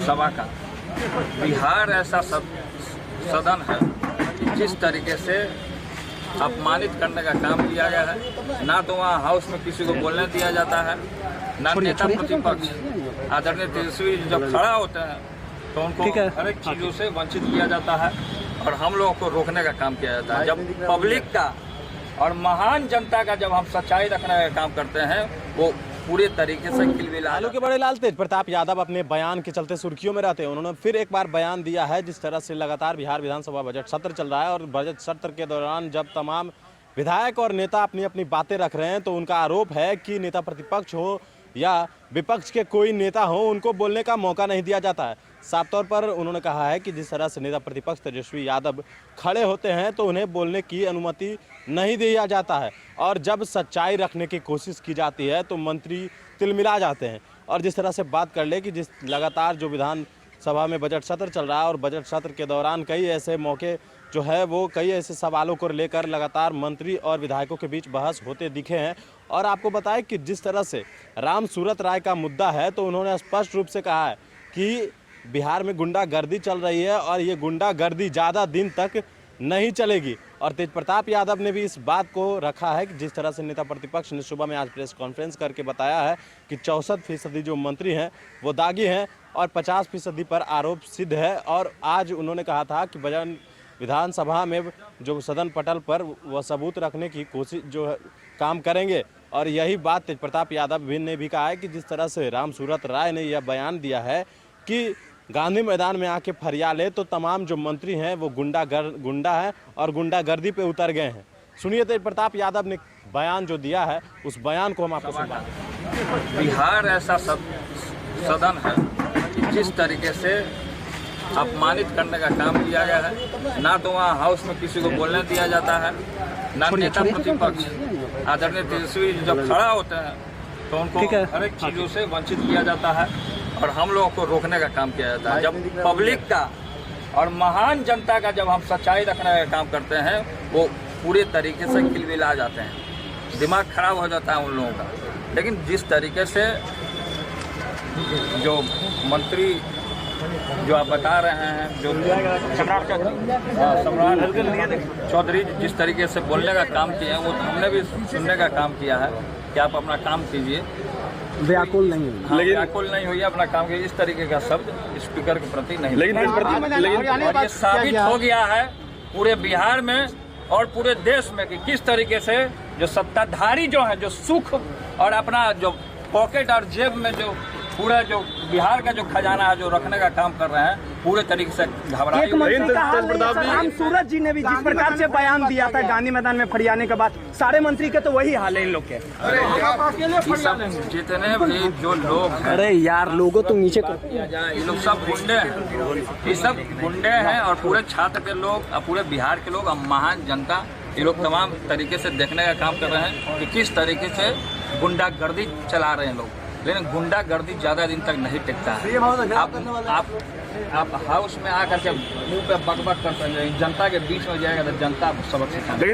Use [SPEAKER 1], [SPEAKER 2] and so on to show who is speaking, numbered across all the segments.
[SPEAKER 1] सभा का बिहार ऐसा सदन है जिस तरीके से अपमानित करने का काम किया गया है। ना तो वहाँ हाउस में किसी को बोलने दिया जाता है, ना नेता प्रतिपक्ष आदरणीय तेजस्वी जब खड़ा होते हैं तो उनको हर एक चीज़ों से वंचित किया जाता है और हम लोगों को रोकने का काम किया जाता है। जब पब्लिक का और महान जनता का जब हम सच्चाई रखने का काम करते हैं वो पूरे तरीके से खिलमिला।
[SPEAKER 2] आलू के बड़े लाल तेज प्रताप यादव अपने बयान के चलते सुर्खियों में रहते हैं। उन्होंने फिर एक बार बयान दिया है। जिस तरह से लगातार बिहार विधानसभा बजट सत्र चल रहा है और बजट सत्र के दौरान जब तमाम विधायक और नेता अपनी अपनी बातें रख रहे हैं तो उनका आरोप है कि नेता प्रतिपक्ष हो या विपक्ष के कोई नेता हो, उनको बोलने का मौका नहीं दिया जाता है। साफ तौर पर उन्होंने कहा है कि जिस तरह से नेता प्रतिपक्ष तेजस्वी यादव खड़े होते हैं तो उन्हें बोलने की अनुमति नहीं दिया जाता है और जब सच्चाई रखने की कोशिश की जाती है तो मंत्री तिलमिला जाते हैं। और जिस तरह से बात कर ले कि जिस लगातार जो विधानसभा में बजट सत्र चल रहा है और बजट सत्र के दौरान कई ऐसे मौके जो है वो कई ऐसे सवालों को लेकर लगातार मंत्री और विधायकों के बीच बहस होते दिखे हैं। और आपको बताएं कि जिस तरह से राम सूरत राय का मुद्दा है तो उन्होंने स्पष्ट रूप से कहा है कि बिहार में गुंडागर्दी चल रही है और ये गुंडागर्दी ज़्यादा दिन तक नहीं चलेगी। और तेज प्रताप यादव ने भी इस बात को रखा है कि जिस तरह से नेता प्रतिपक्ष ने सुबह में आज प्रेस कॉन्फ्रेंस करके बताया है कि 64% जो मंत्री हैं वो दागी हैं और 50% पर आरोप सिद्ध है। और आज उन्होंने कहा था कि बजट विधानसभा में जो सदन पटल पर वह सबूत रखने की कोशिश जो है काम करेंगे। और यही बात तेज प्रताप यादव ने भी कहा है कि जिस तरह से राम सूरत राय ने यह बयान दिया है कि गांधी मैदान में आके फरियाद ले तो तमाम जो मंत्री हैं वो गुंडा हैं और गुंडागर्दी पे उतर गए हैं। सुनिए तेज प्रताप यादव ने बयान जो दिया है उस बयान को हम आपको सुनाएं।
[SPEAKER 1] बिहार ऐसा सदन है जिस तरीके से अपमानित करने का काम किया गया है। ना तो वहाँ हाउस में किसी को बोलने दिया जाता है, ना नेता प्रतिपक्ष आदरणीय तेजस्वी जब खड़ा होते हैं तो उनको हर एक चीज़ों से वंचित किया जाता है और हम लोगों को रोकने का काम किया जाता है। जब पब्लिक का और महान जनता का जब हम सच्चाई रखने का काम करते हैं वो पूरे तरीके से खिलमिला जाते हैं, दिमाग खराब हो जाता है उन लोगों का। लेकिन जिस तरीके से जो मंत्री जो आप बता रहे हैं जो सम्राट चौधरी जिस तरीके से बोलने का काम किए हैं वो हमने भी सुनने का काम किया है कि आप अपना काम कीजिए,
[SPEAKER 3] व्याकुल नहीं हुई।
[SPEAKER 1] हाँ, व्याकुल नहीं हुई, अपना काम कीजिए। इस तरीके का शब्द स्पीकर के प्रति नहीं।
[SPEAKER 3] लेकिन
[SPEAKER 1] ये साबित हो गया है पूरे बिहार में और पूरे देश में कि किस तरीके से जो सत्ताधारी जो है जो सुख और अपना जो पॉकेट और जेब में जो पूरा जो बिहार का जो खजाना है जो रखने का काम कर रहे हैं पूरे तरीके से घबराए।
[SPEAKER 3] राम सूरत जी ने भी जिस प्रकार से बयान दिया था गांधी मैदान में फरियाने के बाद सारे मंत्री के तो वही हाल है इन लोग के।
[SPEAKER 1] जितने भी जो लोग हैं,
[SPEAKER 3] अरे यार लोगों तो नीचे
[SPEAKER 1] ये लोग सब गुंडे हैं, ये सब गुंडे हैं और पूरे छात्र के लोग और पूरे बिहार के लोग और महान जनता ये लोग तमाम तरीके से देखने का काम कर रहे हैं कि किस तरीके से गुंडागर्दी चला रहे हैं लोग। लेकिन गुंडागर्दी ज़्यादा दिन तक नहीं टिकता है। आप हाउस में आकर के मुंह पे बकबक करते हैं, जनता के बीच में जाएगा तो जनता सबक सिखाएगी।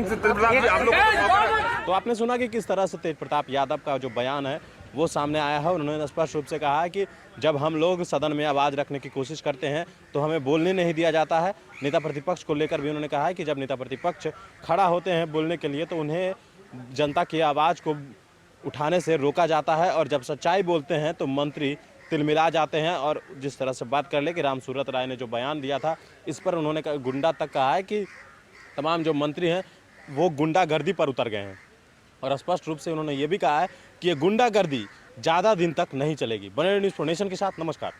[SPEAKER 2] तो आपने सुना कि किस तरह से तेज प्रताप यादव का जो बयान है वो सामने आया है। उन्होंने स्पष्ट रूप से कहा है कि जब हम लोग सदन में आवाज़ रखने की कोशिश करते हैं तो हमें बोलने नहीं दिया जाता है। नेता प्रतिपक्ष को लेकर भी उन्होंने कहा है कि जब नेता प्रतिपक्ष खड़ा होते हैं बोलने के लिए तो उन्हें जनता की आवाज़ को उठाने से रोका जाता है और जब सच्चाई बोलते हैं तो मंत्री तिलमिला जाते हैं। और जिस तरह से बात कर ले कि राम सूरत राय ने जो बयान दिया था इस पर उन्होंने गुंडा तक कहा है कि तमाम जो मंत्री हैं वो गुंडागर्दी पर उतर गए हैं। और स्पष्ट रूप से उन्होंने ये भी कहा है कि ये गुंडागर्दी ज़्यादा दिन तक नहीं चलेगी। बने न्यूज़ नेशन के साथ नमस्कार।